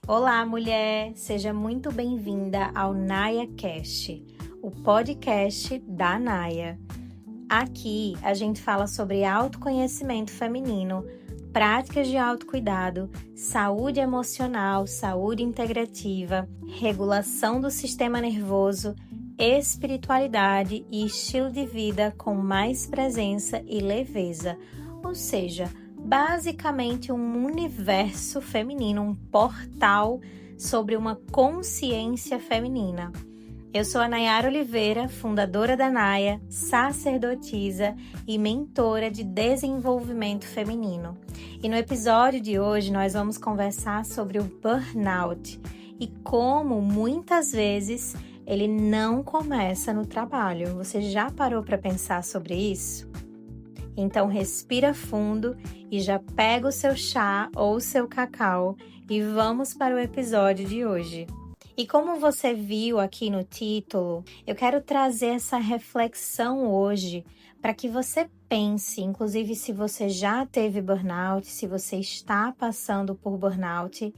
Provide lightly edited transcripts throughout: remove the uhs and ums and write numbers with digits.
Olá, mulher! Seja muito bem-vinda ao NayaCast, o podcast da Naya. Aqui a gente fala sobre autoconhecimento feminino, práticas de autocuidado, saúde emocional, saúde integrativa, regulação do sistema nervoso, espiritualidade e estilo de vida com mais presença e leveza, ou seja, basicamente um universo feminino, um portal sobre uma consciência feminina. Eu sou a Nayara Oliveira, fundadora da Naya, sacerdotisa e mentora de desenvolvimento feminino. E no episódio de hoje nós vamos conversar sobre o burnout e como muitas vezes ele não começa no trabalho. Você já parou para pensar sobre isso? Então respira fundo e já pega o seu chá ou o seu cacau e vamos para o episódio de hoje. E como você viu aqui no título, eu quero trazer essa reflexão hoje para que você pense, inclusive se você já teve burnout, se você está passando por burnout,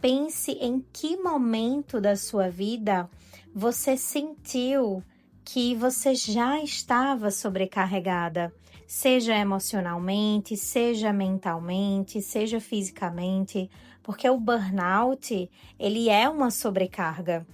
pense em que momento da sua vida você sentiu que você já estava sobrecarregada, seja emocionalmente, seja mentalmente, seja fisicamente, porque o burnout, ele é uma sobrecarga.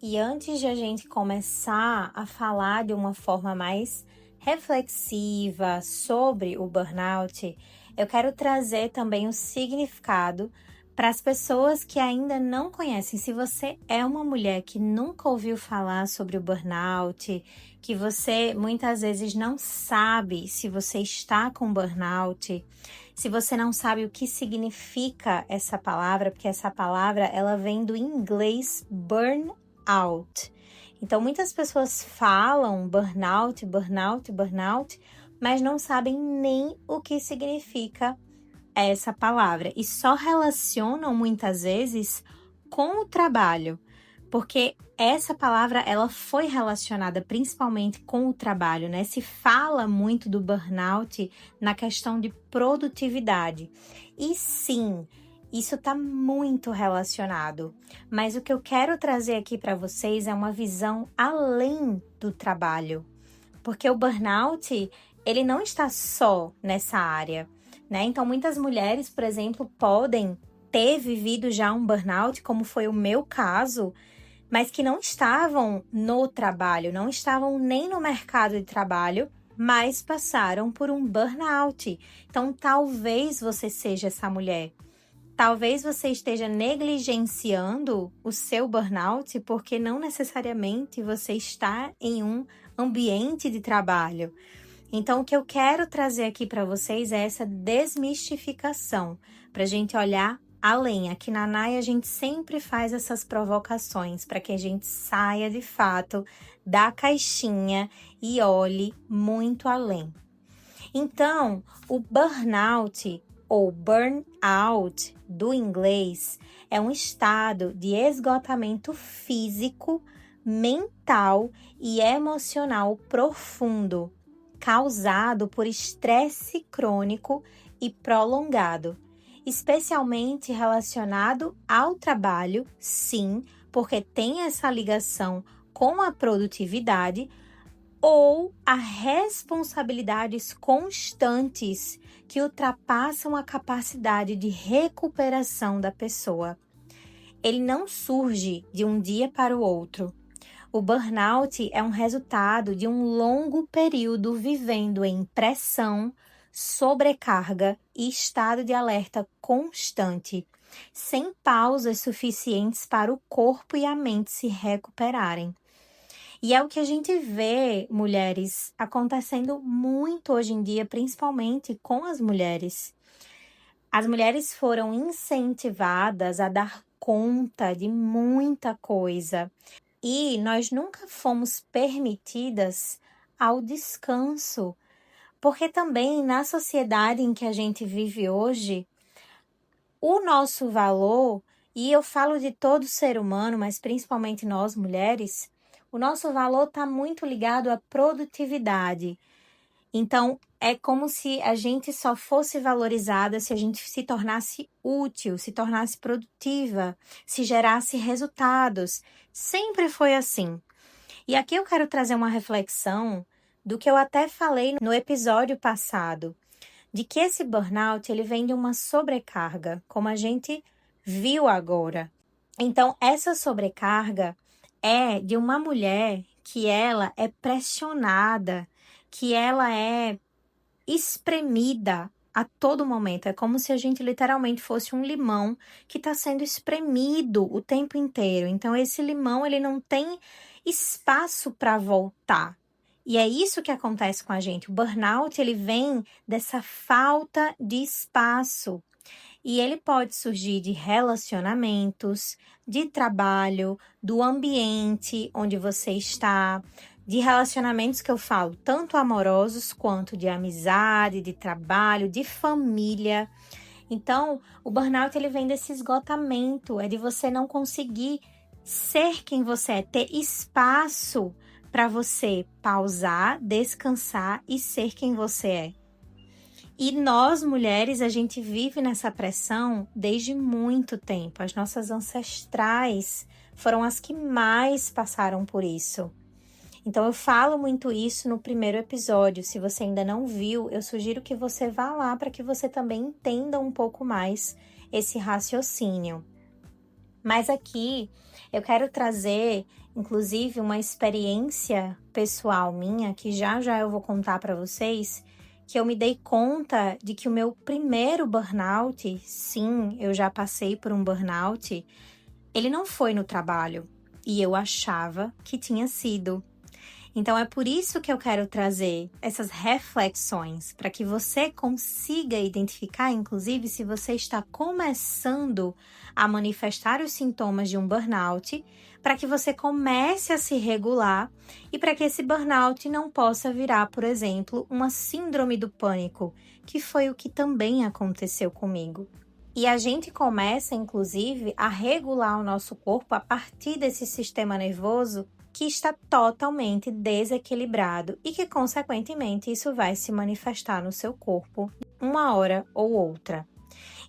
E antes de a gente começar a falar de uma forma mais reflexiva sobre o burnout, eu quero trazer também o significado para as pessoas que ainda não conhecem. Se você é uma mulher que nunca ouviu falar sobre o burnout, que você muitas vezes não sabe se você está com burnout, se você não sabe o que significa essa palavra, porque essa palavra ela vem do inglês burnout. Então muitas pessoas falam burnout, mas não sabem nem o que significa essa palavra e só relacionam muitas vezes com o trabalho, porque essa palavra ela foi relacionada principalmente com o trabalho, né? Se fala muito do burnout na questão de produtividade. E sim, isso está muito relacionado. Mas o que eu quero trazer aqui para vocês é uma visão além do trabalho, porque o burnout ele não está só nessa área. Né? Então, muitas mulheres, por exemplo, podem ter vivido já um burnout, como foi o meu caso, mas que não estavam no trabalho, não estavam nem no mercado de trabalho, mas passaram por um burnout. Então, talvez você seja essa mulher. Talvez você esteja negligenciando o seu burnout porque não necessariamente você está em um ambiente de trabalho. Então, o que eu quero trazer aqui para vocês é essa desmistificação, para a gente olhar além. Aqui na Naya, a gente sempre faz essas provocações para que a gente saia, de fato, da caixinha e olhe muito além. Então, o burnout ou burnout do inglês é um estado de esgotamento físico, mental e emocional profundo, causado por estresse crônico e prolongado, especialmente relacionado ao trabalho, sim, porque tem essa ligação com a produtividade, ou a responsabilidades constantes que ultrapassam a capacidade de recuperação da pessoa. Ele não surge de um dia para o outro. O burnout é um resultado de um longo período vivendo em pressão, sobrecarga e estado de alerta constante, sem pausas suficientes para o corpo e a mente se recuperarem. E é o que a gente vê, mulheres, acontecendo muito hoje em dia, principalmente com as mulheres. As mulheres foram incentivadas a dar conta de muita coisa. E nós nunca fomos permitidas ao descanso, porque também na sociedade em que a gente vive hoje, o nosso valor, e eu falo de todo ser humano, mas principalmente nós mulheres, o nosso valor está muito ligado à produtividade. Então, é como se a gente só fosse valorizada se a gente se tornasse útil, se tornasse produtiva, se gerasse resultados. Sempre foi assim. E aqui eu quero trazer uma reflexão do que eu até falei no episódio passado, de que esse burnout ele vem de uma sobrecarga, como a gente viu agora. Então, essa sobrecarga é de uma mulher que ela é pressionada, que ela é espremida a todo momento. É como se a gente literalmente fosse um limão que está sendo espremido o tempo inteiro. Então, esse limão ele não tem espaço para voltar. E é isso que acontece com a gente. O burnout ele vem dessa falta de espaço. E ele pode surgir de relacionamentos, de trabalho, do ambiente onde você está, de relacionamentos que eu falo, tanto amorosos quanto de amizade, de trabalho, de família. Então, o burnout ele vem desse esgotamento, é de você não conseguir ser quem você é, ter espaço para você pausar, descansar e ser quem você é. E nós, mulheres, a gente vive nessa pressão desde muito tempo. As nossas ancestrais foram as que mais passaram por isso. Então, eu falo muito isso no primeiro episódio. Se você ainda não viu, eu sugiro que você vá lá para que você também entenda um pouco mais esse raciocínio. Mas aqui, eu quero trazer, inclusive, uma experiência pessoal minha, que já eu vou contar para vocês, que eu me dei conta de que o meu primeiro burnout, sim, eu já passei por um burnout, ele não foi no trabalho. E eu achava que tinha sido. Então, é por isso que eu quero trazer essas reflexões, para que você consiga identificar, inclusive, se você está começando a manifestar os sintomas de um burnout, para que você comece a se regular e para que esse burnout não possa virar, por exemplo, uma síndrome do pânico, que foi o que também aconteceu comigo. E a gente começa, inclusive, a regular o nosso corpo a partir desse sistema nervoso que está totalmente desequilibrado e que, consequentemente, isso vai se manifestar no seu corpo uma hora ou outra.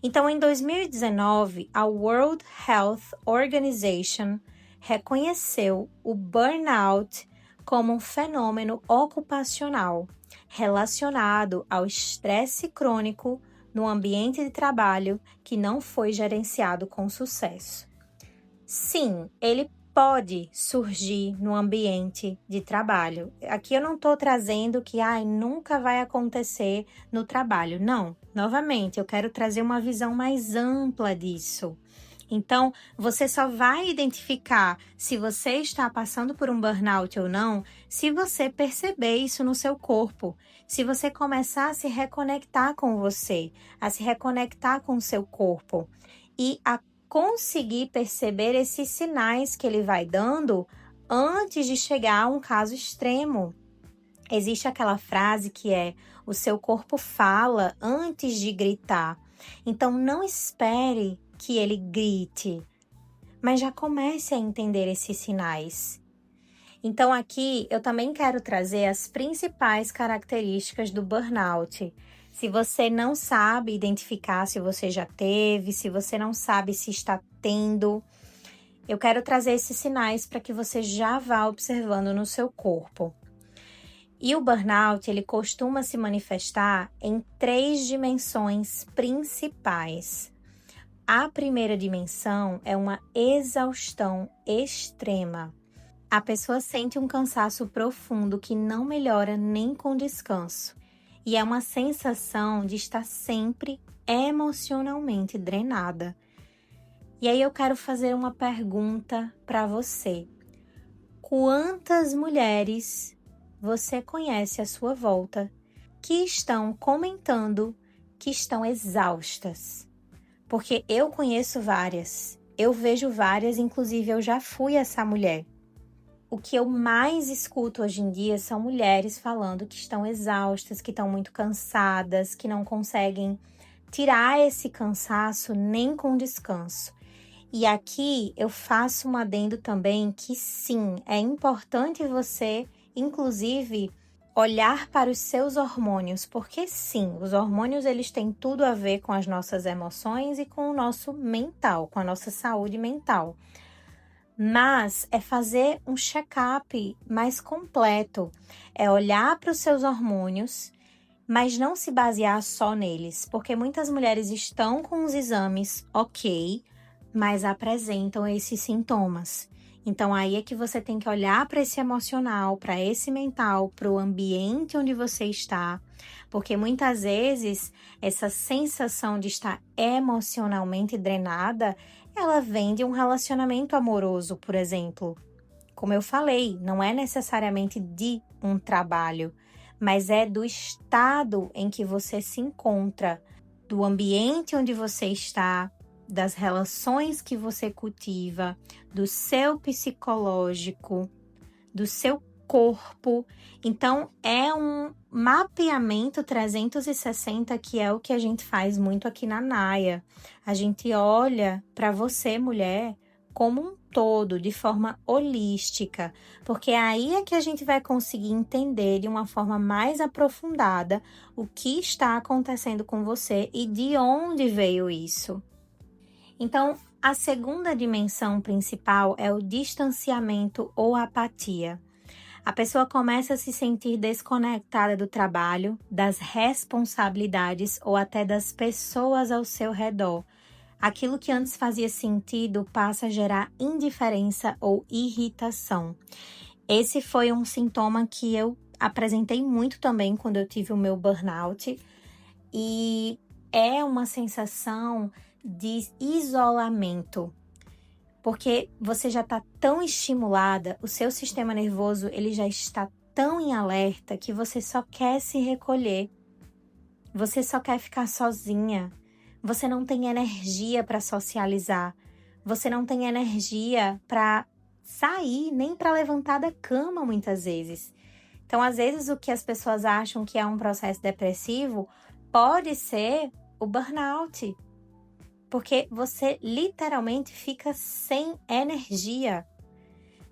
Então, em 2019, a World Health Organization reconheceu o burnout como um fenômeno ocupacional relacionado ao estresse crônico no ambiente de trabalho que não foi gerenciado com sucesso. Sim, ele pode surgir no ambiente de trabalho. Aqui eu não estou trazendo que nunca vai acontecer no trabalho. Não, novamente, eu quero trazer uma visão mais ampla disso. Então, você só vai identificar se você está passando por um burnout ou não se você perceber isso no seu corpo. Se você começar a se reconectar com você, a se reconectar com o seu corpo e a conseguir perceber esses sinais que ele vai dando antes de chegar a um caso extremo. Existe aquela frase que é: o seu corpo fala antes de gritar. Então, não espere que ele grite, mas já comece a entender esses sinais. Então, aqui eu também quero trazer as principais características do burnout. Se você não sabe identificar se você já teve, se você não sabe se está tendo, eu quero trazer esses sinais para que você já vá observando no seu corpo. E o burnout, ele costuma se manifestar em 3 dimensões principais. A primeira dimensão é uma exaustão extrema. A pessoa sente um cansaço profundo que não melhora nem com descanso. E é uma sensação de estar sempre emocionalmente drenada. E aí eu quero fazer uma pergunta para você. Quantas mulheres você conhece à sua volta que estão comentando que estão exaustas? Porque eu conheço várias, eu vejo várias, inclusive eu já fui essa mulher. O que eu mais escuto hoje em dia são mulheres falando que estão exaustas, que estão muito cansadas, que não conseguem tirar esse cansaço nem com descanso. E aqui eu faço um adendo também que sim, é importante você, inclusive, olhar para os seus hormônios, porque sim, os hormônios eles têm tudo a ver com as nossas emoções e com o nosso mental, com a nossa saúde mental. Mas é fazer um check-up mais completo, é olhar para os seus hormônios, mas não se basear só neles, porque muitas mulheres estão com os exames ok, mas apresentam esses sintomas. Então, aí é que você tem que olhar para esse emocional, para esse mental, para o ambiente onde você está, porque muitas vezes essa sensação de estar emocionalmente drenada, ela vem de um relacionamento amoroso, por exemplo. Como eu falei, não é necessariamente de um trabalho, mas é do estado em que você se encontra, do ambiente onde você está, das relações que você cultiva, do seu psicológico, do seu corpo. Então, é um mapeamento 360 que é o que a gente faz muito aqui na Naya. A gente olha para você, mulher, como um todo, de forma holística, porque aí é que a gente vai conseguir entender de uma forma mais aprofundada o que está acontecendo com você e de onde veio isso. Então, a segunda dimensão principal é o distanciamento ou apatia. A pessoa começa a se sentir desconectada do trabalho, das responsabilidades ou até das pessoas ao seu redor. Aquilo que antes fazia sentido passa a gerar indiferença ou irritação. Esse foi um sintoma que eu apresentei muito também quando eu tive o meu burnout. E é uma sensação de isolamento, porque você já está tão estimulada, o seu sistema nervoso ele já está tão em alerta que você só quer se recolher, você só quer ficar sozinha, você não tem energia para socializar, você não tem energia para sair, nem para levantar da cama muitas vezes. Então, às vezes, o que as pessoas acham que é um processo depressivo pode ser o burnout, porque você literalmente fica sem energia.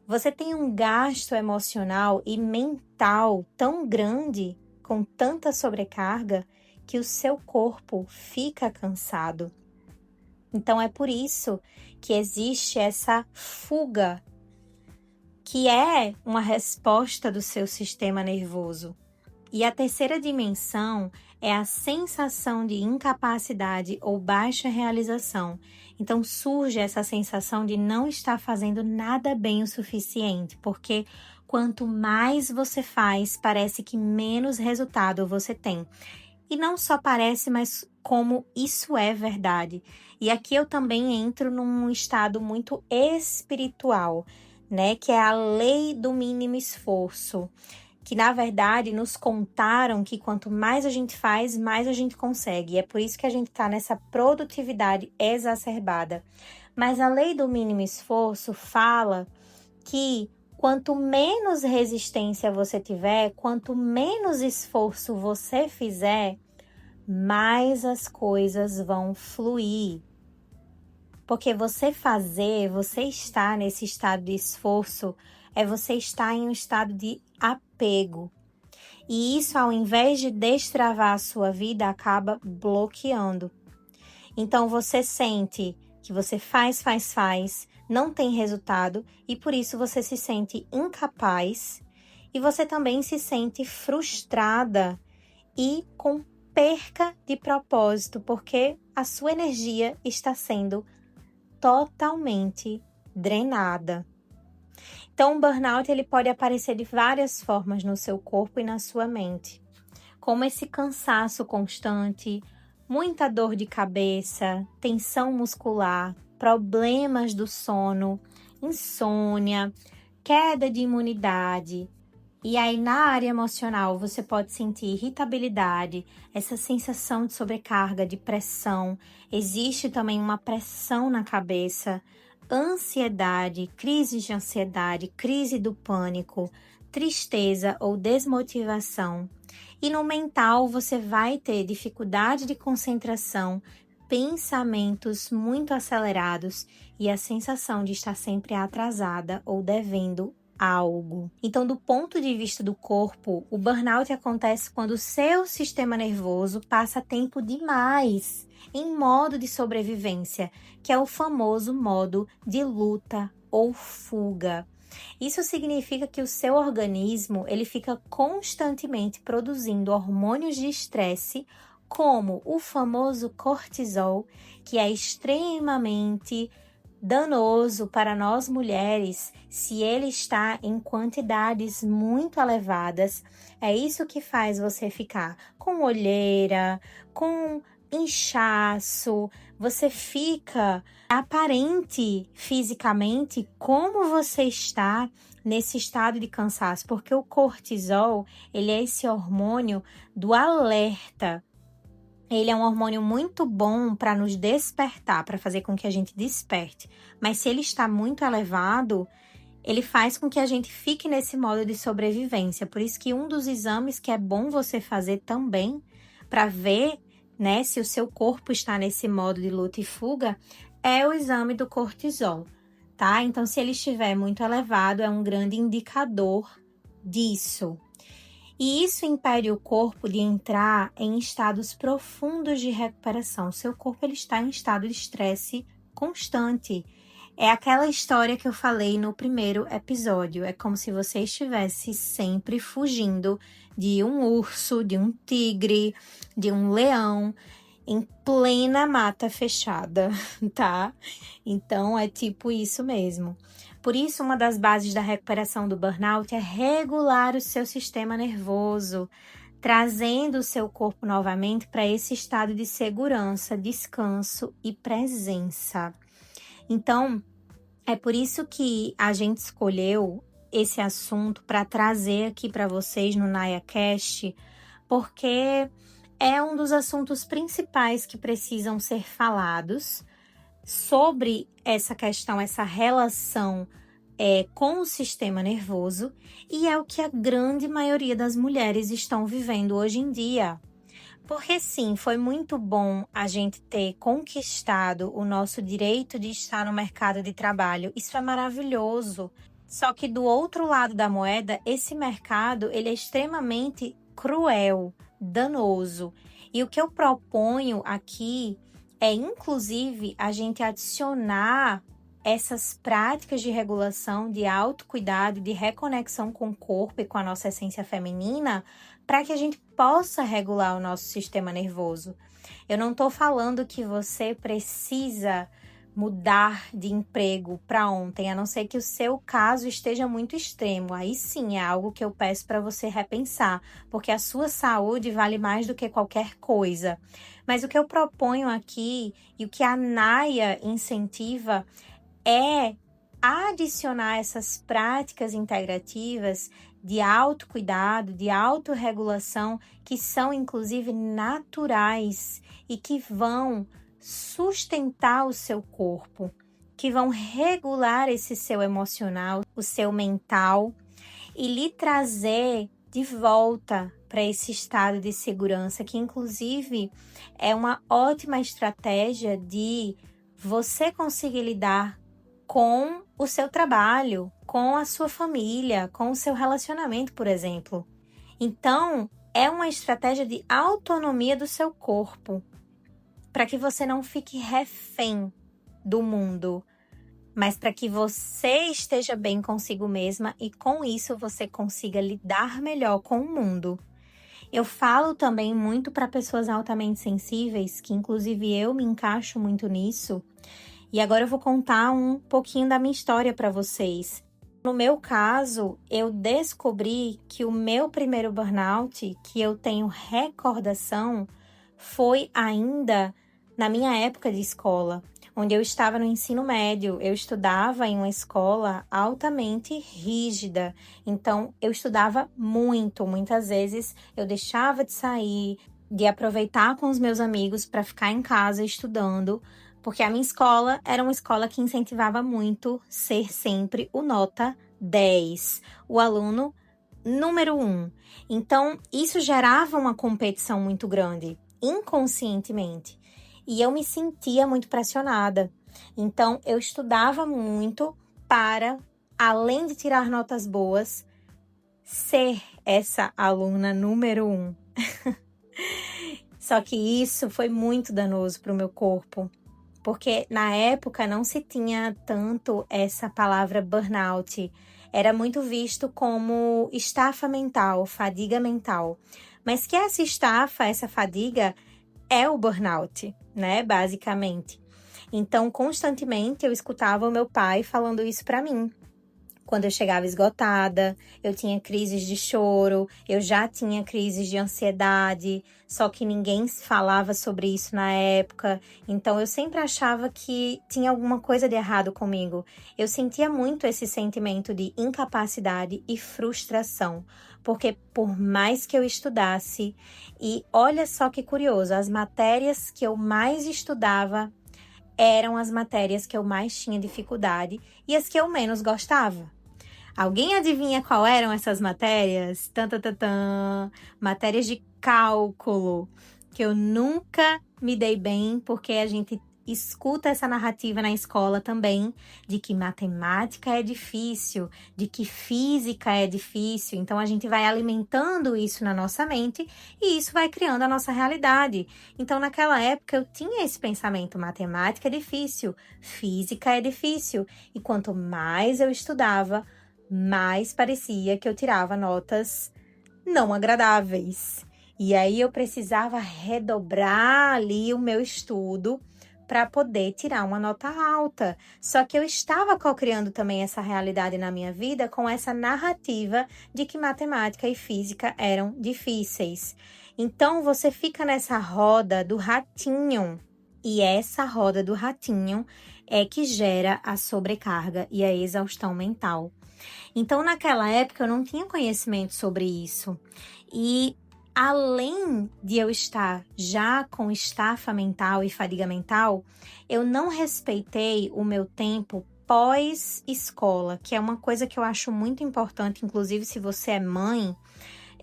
Você tem um gasto emocional e mental tão grande, com tanta sobrecarga, que o seu corpo fica cansado. Então é por isso que existe essa fuga, que é uma resposta do seu sistema nervoso. E a terceira dimensão é a sensação de incapacidade ou baixa realização. Então surge essa sensação de não estar fazendo nada bem o suficiente, porque quanto mais você faz, parece que menos resultado você tem. E não só parece, mas como isso é verdade. E aqui eu também entro num estado muito espiritual, né? Que é a lei do mínimo esforço. Que, na verdade, nos contaram que quanto mais a gente faz, mais a gente consegue. E é por isso que a gente está nessa produtividade exacerbada. Mas a lei do mínimo esforço fala que quanto menos resistência você tiver, quanto menos esforço você fizer, mais as coisas vão fluir. Porque você estar nesse estado de esforço, é você estar em um estado de apego. E isso, ao invés de destravar a sua vida, acaba bloqueando. Então, você sente que você faz, não tem resultado e por isso você se sente incapaz e você também se sente frustrada e com perca de propósito, porque a sua energia está sendo totalmente drenada. Então, o burnout ele pode aparecer de várias formas no seu corpo e na sua mente, como esse cansaço constante, muita dor de cabeça, tensão muscular, problemas do sono, insônia, queda de imunidade. E aí, na área emocional, você pode sentir irritabilidade, essa sensação de sobrecarga, de pressão. Existe também uma pressão na cabeça, ansiedade, crise de ansiedade, crise do pânico, tristeza ou desmotivação. E no mental, você vai ter dificuldade de concentração, pensamentos muito acelerados e a sensação de estar sempre atrasada ou devendo algo. Então, do ponto de vista do corpo, o burnout acontece quando o seu sistema nervoso passa tempo demais em modo de sobrevivência, que é o famoso modo de luta ou fuga. Isso significa que o seu organismo ele fica constantemente produzindo hormônios de estresse, como o famoso cortisol, que é extremamente danoso para nós mulheres se ele está em quantidades muito elevadas. É isso que faz você ficar com olheira, com inchaço, você fica aparente fisicamente como você está nesse estado de cansaço, porque o cortisol, ele é esse hormônio do alerta. Ele é um hormônio muito bom para nos despertar, para fazer com que a gente desperte. Mas se ele está muito elevado, ele faz com que a gente fique nesse modo de sobrevivência. Por isso que um dos exames que é bom você fazer também, para ver, né, se o seu corpo está nesse modo de luta e fuga, é o exame do cortisol, tá? Então, se ele estiver muito elevado, é um grande indicador disso. E isso impede o corpo de entrar em estados profundos de recuperação. O seu corpo ele está em estado de estresse constante. É aquela história que eu falei no primeiro episódio. É como se você estivesse sempre fugindo de um urso, de um tigre, de um leão, em plena mata fechada, tá? Então, é tipo isso mesmo. Por isso, uma das bases da recuperação do burnout é regular o seu sistema nervoso, trazendo o seu corpo novamente para esse estado de segurança, descanso e presença. Então, é por isso que a gente escolheu esse assunto para trazer aqui para vocês no NayaCast, porque é um dos assuntos principais que precisam ser falados sobre essa questão, essa relação com o sistema nervoso, e é o que a grande maioria das mulheres estão vivendo hoje em dia. Porque sim, foi muito bom a gente ter conquistado o nosso direito de estar no mercado de trabalho. Isso é maravilhoso. Só que do outro lado da moeda, esse mercado ele é extremamente cruel, danoso. E o que eu proponho aqui é, inclusive, a gente adicionar essas práticas de regulação, de autocuidado, de reconexão com o corpo e com a nossa essência feminina, para que a gente possa regular o nosso sistema nervoso. Eu não estou falando que você precisa mudar de emprego para ontem, a não ser que o seu caso esteja muito extremo. Aí sim é algo que eu peço para você repensar, porque a sua saúde vale mais do que qualquer coisa. Mas o que eu proponho aqui e o que a Naya incentiva é adicionar essas práticas integrativas de autocuidado, de autorregulação, que são inclusive naturais e que vão sustentar o seu corpo, que vão regular esse seu emocional, o seu mental e lhe trazer de volta para esse estado de segurança, que inclusive é uma ótima estratégia de você conseguir lidar com o seu trabalho, com a sua família, com o seu relacionamento, por exemplo. Então, é uma estratégia de autonomia do seu corpo, para que você não fique refém do mundo, mas para que você esteja bem consigo mesma e com isso você consiga lidar melhor com o mundo. Eu falo também muito para pessoas altamente sensíveis, que inclusive eu me encaixo muito nisso. E agora eu vou contar um pouquinho da minha história para vocês. No meu caso, eu descobri que o meu primeiro burnout, que eu tenho recordação, foi ainda na minha época de escola, onde eu estava no ensino médio. Eu estudava em uma escola altamente rígida, então eu estudava muito. Muitas vezes eu deixava de sair, de aproveitar com os meus amigos para ficar em casa estudando, porque a minha escola era uma escola que incentivava muito ser sempre o nota 10, o aluno número 1. Então, isso gerava uma competição muito grande, inconscientemente. E eu me sentia muito pressionada. Então, eu estudava muito para além de tirar notas boas, ser essa aluna número 1. Só que isso foi muito danoso para o meu corpo, porque na época não se tinha tanto essa palavra burnout. Era muito visto como estafa mental, fadiga mental. Mas que essa estafa, essa fadiga, é o burnout, né? Basicamente. Então, constantemente eu escutava o meu pai falando isso para mim. Quando eu chegava esgotada, eu tinha crises de choro, eu já tinha crises de ansiedade, só que ninguém falava sobre isso na época. Então eu sempre achava que tinha alguma coisa de errado comigo. Eu sentia muito esse sentimento de incapacidade e frustração, porque por mais que eu estudasse, e olha só que curioso, as matérias que eu mais estudava eram as matérias que eu mais tinha dificuldade e as que eu menos gostava. Alguém adivinha qual eram essas matérias? Matérias de cálculo, que eu nunca me dei bem, porque a gente escuta essa narrativa na escola também, de que matemática é difícil, de que física é difícil. Então, a gente vai alimentando isso na nossa mente e isso vai criando a nossa realidade. Então, naquela época, eu tinha esse pensamento, matemática é difícil, física é difícil. E quanto mais eu estudava, mais parecia que eu tirava notas não agradáveis. E aí eu precisava redobrar ali o meu estudo para poder tirar uma nota alta. Só que eu estava co-criando também essa realidade na minha vida com essa narrativa de que matemática e física eram difíceis. Então você fica nessa roda do ratinho. E essa roda do ratinho é que gera a sobrecarga e a exaustão mental. Então, naquela época, eu não tinha conhecimento sobre isso. E além de eu estar já com estafa mental e fadiga mental, eu não respeitei o meu tempo pós-escola, que é uma coisa que eu acho muito importante, inclusive se você é mãe.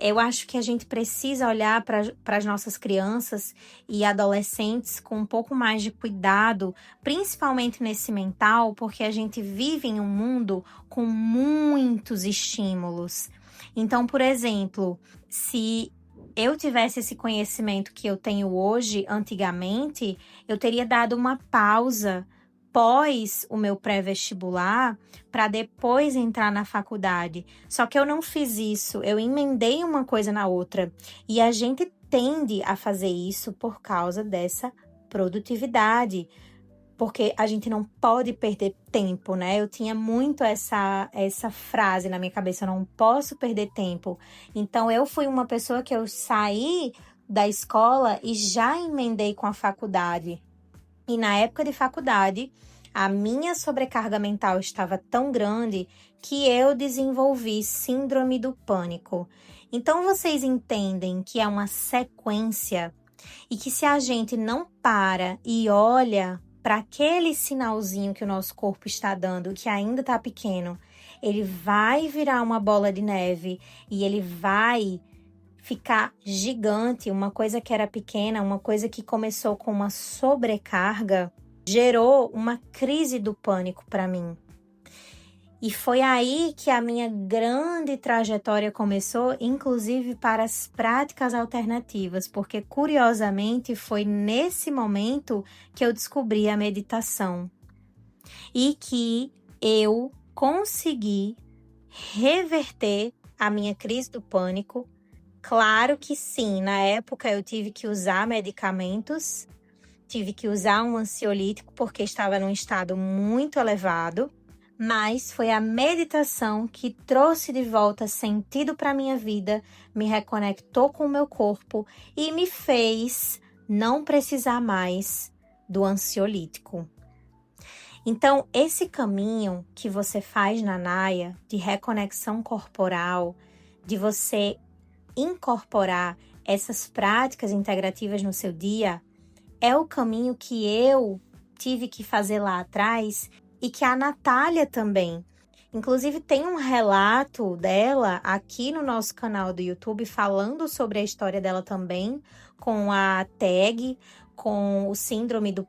Eu acho que a gente precisa olhar para as nossas crianças e adolescentes com um pouco mais de cuidado, principalmente nesse mental, porque a gente vive em um mundo com muitos estímulos. Então, por exemplo, se eu tivesse esse conhecimento que eu tenho hoje, antigamente, eu teria dado uma pausa pós o meu pré-vestibular para depois entrar na faculdade. Só que eu não fiz isso, eu emendei uma coisa na outra. E a gente tende a fazer isso por causa dessa produtividade, porque a gente não pode perder tempo, né? Eu tinha muito essa frase na minha cabeça, eu não posso perder tempo. Então, eu fui uma pessoa que eu saí da escola e já emendei com a faculdade. E na época de faculdade, a minha sobrecarga mental estava tão grande que eu desenvolvi síndrome do pânico. Então, vocês entendem que é uma sequência e que se a gente não para e olha para aquele sinalzinho que o nosso corpo está dando, que ainda está pequeno, ele vai virar uma bola de neve e ele vai ficar gigante. Uma coisa que era pequena, uma coisa que começou com uma sobrecarga, gerou uma crise do pânico para mim. E foi aí que a minha grande trajetória começou, inclusive para as práticas alternativas, porque curiosamente foi nesse momento que eu descobri a meditação e que eu consegui reverter a minha crise do pânico. Claro que sim, na época eu tive que usar medicamentos, tive que usar um ansiolítico porque estava num estado muito elevado, mas foi a meditação que trouxe de volta sentido para a minha vida, me reconectou com o meu corpo e me fez não precisar mais do ansiolítico. Então, esse caminho que você faz na Naya, de reconexão corporal, de você incorporar essas práticas integrativas no seu dia, é o caminho que eu tive que fazer lá atrás e que a Natália também. Inclusive, tem um relato dela aqui no nosso canal do YouTube falando sobre a história dela também, com a tag com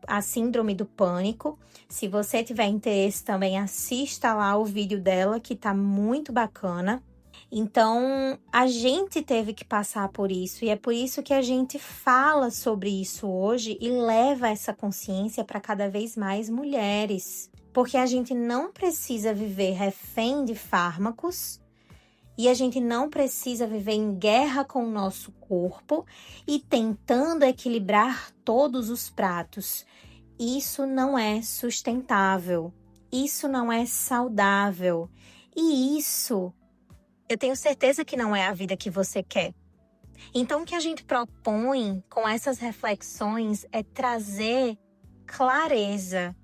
a síndrome do pânico. Se você tiver interesse também, assista lá o vídeo dela, que tá muito bacana. Então, a gente teve que passar por isso, e é por isso que a gente fala sobre isso hoje e leva essa consciência para cada vez mais mulheres. Porque a gente não precisa viver refém de fármacos e a gente não precisa viver em guerra com o nosso corpo e tentando equilibrar todos os pratos. Isso não é sustentável, isso não é saudável e isso eu tenho certeza que não é a vida que você quer. Então, o que a gente propõe com essas reflexões é trazer clareza,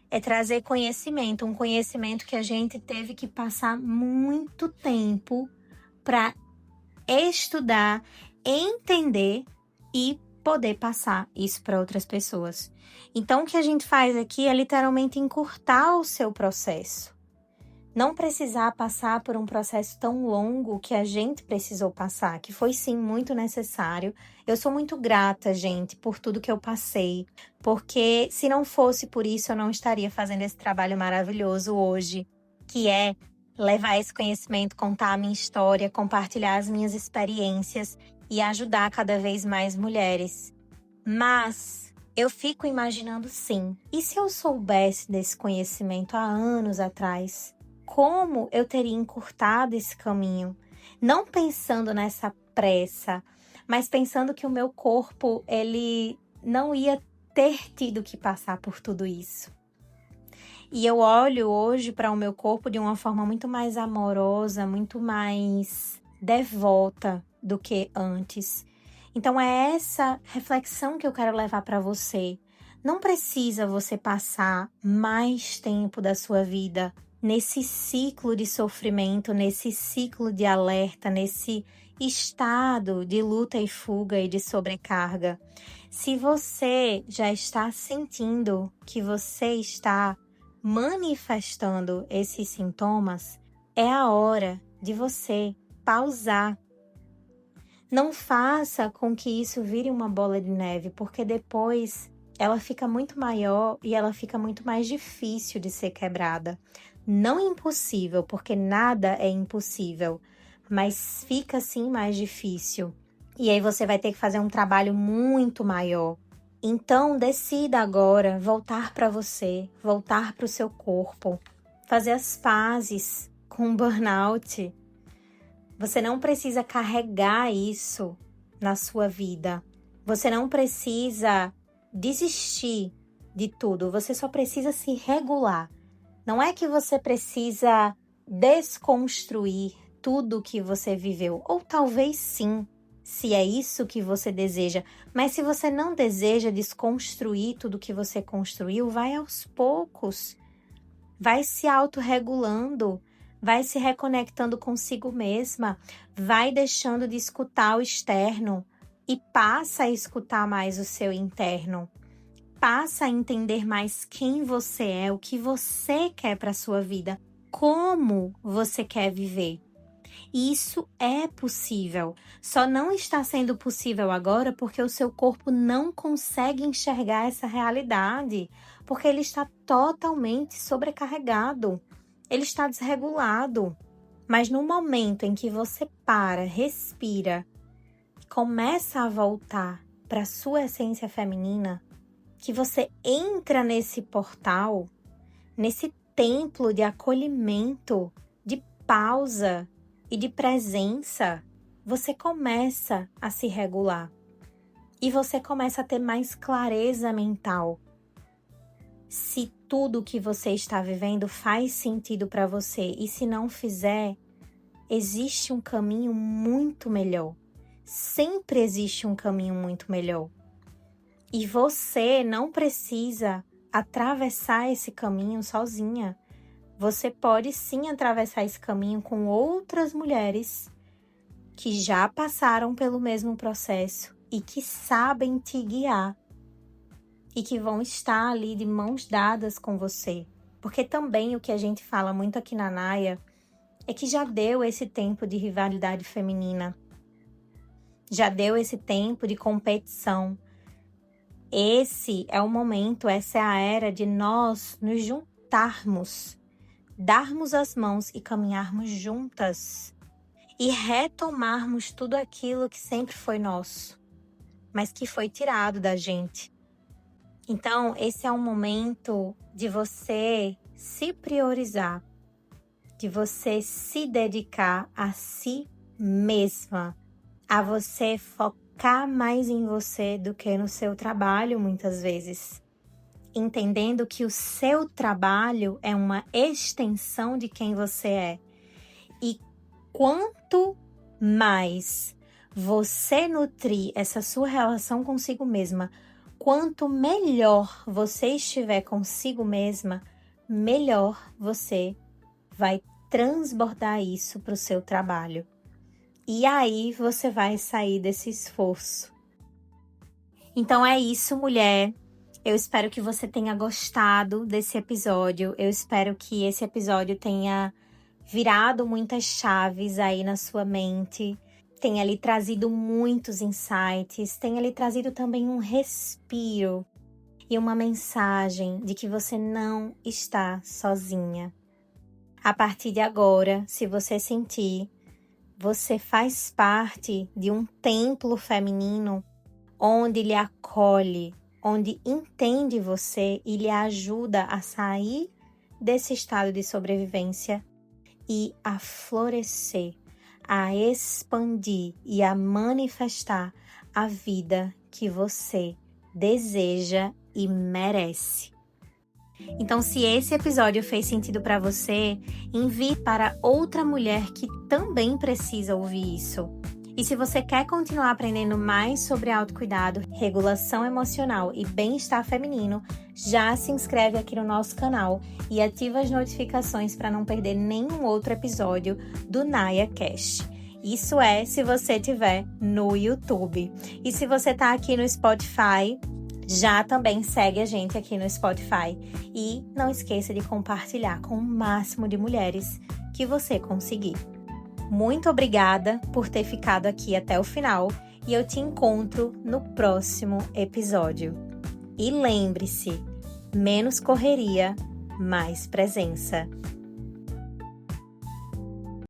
é trazer conhecimento, um conhecimento que a gente teve que passar muito tempo para estudar, entender e poder passar isso para outras pessoas. Então, o que a gente faz aqui é literalmente encurtar o seu processo. Não precisar passar por um processo tão longo que a gente precisou passar, que foi sim muito necessário. Eu sou muito grata, gente, por tudo que eu passei, porque se não fosse por isso, eu não estaria fazendo esse trabalho maravilhoso hoje, que é levar esse conhecimento, contar a minha história, compartilhar as minhas experiências e ajudar cada vez mais mulheres. Mas eu fico imaginando sim, e se eu soubesse desse conhecimento há anos atrás? Como eu teria encurtado esse caminho? Não pensando nessa pressa, mas pensando que o meu corpo, ele não ia ter tido que passar por tudo isso. E eu olho hoje para o meu corpo de uma forma muito mais amorosa, muito mais devota do que antes. Então é essa reflexão que eu quero levar para você. Não precisa você passar mais tempo da sua vida nesse ciclo de sofrimento, nesse ciclo de alerta, nesse estado de luta e fuga e de sobrecarga. Se você já está sentindo que você está manifestando esses sintomas, é a hora de você pausar. Não faça com que isso vire uma bola de neve, porque depois ela fica muito maior e ela fica muito mais difícil de ser quebrada. Não impossível, porque nada é impossível, mas fica sim mais difícil. E aí você vai ter que fazer um trabalho muito maior. Então, decida agora voltar para você, voltar para o seu corpo, fazer as pazes com o burnout. Você não precisa carregar isso na sua vida. Você não precisa desistir de tudo. Você só precisa se regular. Não é que você precisa desconstruir tudo que você viveu. Ou talvez sim, se é isso que você deseja. Mas se você não deseja desconstruir tudo que você construiu, vai aos poucos. Vai se autorregulando. Vai se reconectando consigo mesma. Vai deixando de escutar o externo. E passa a escutar mais o seu interno. Passa a entender mais quem você é, o que você quer para a sua vida, como você quer viver. E isso é possível, só não está sendo possível agora porque o seu corpo não consegue enxergar essa realidade, porque ele está totalmente sobrecarregado, ele está desregulado. Mas no momento em que você para, respira, começa a voltar para a sua essência feminina, que você entra nesse portal, nesse templo de acolhimento, de pausa e de presença, você começa a se regular. E você começa a ter mais clareza mental. Se tudo que você está vivendo faz sentido para você e se não fizer, existe um caminho muito melhor. Sempre existe um caminho muito melhor. E você não precisa atravessar esse caminho sozinha. Você pode sim atravessar esse caminho com outras mulheres que já passaram pelo mesmo processo e que sabem te guiar. E que vão estar ali de mãos dadas com você. Porque também o que a gente fala muito aqui na Naya é que já deu esse tempo de rivalidade feminina. Já deu esse tempo de competição. Esse é o momento, essa é a era de nós nos juntarmos, darmos as mãos e caminharmos juntas e retomarmos tudo aquilo que sempre foi nosso, mas que foi tirado da gente. Então, esse é um momento de você se priorizar, de você se dedicar a si mesma, a você focar mais em você do que no seu trabalho, muitas vezes. Entendendo que o seu trabalho é uma extensão de quem você é. E quanto mais você nutrir essa sua relação consigo mesma, quanto melhor você estiver consigo mesma, melhor você vai transbordar isso para o seu trabalho. E aí você vai sair desse esforço. Então é isso, mulher. Eu espero que você tenha gostado desse episódio. Eu espero que esse episódio tenha virado muitas chaves aí na sua mente, tenha lhe trazido muitos insights, tenha lhe trazido também um respiro e uma mensagem de que você não está sozinha. A partir de agora, se você sentir, você faz parte de um templo feminino onde lhe acolhe, onde entende você e lhe ajuda a sair desse estado de sobrevivência e a florescer, a expandir e a manifestar a vida que você deseja e merece. Então, se esse episódio fez sentido para você, envie para outra mulher que também precisa ouvir isso. E se você quer continuar aprendendo mais sobre autocuidado, regulação emocional e bem-estar feminino, já se inscreve aqui no nosso canal e ativa as notificações para não perder nenhum outro episódio do Naya Cast. Isso é se você estiver no YouTube. E se você está aqui no Spotify, já também segue a gente aqui no Spotify. E não esqueça de compartilhar com o máximo de mulheres que você conseguir. Muito obrigada por ter ficado aqui até o final e eu te encontro no próximo episódio. E lembre-se, menos correria, mais presença.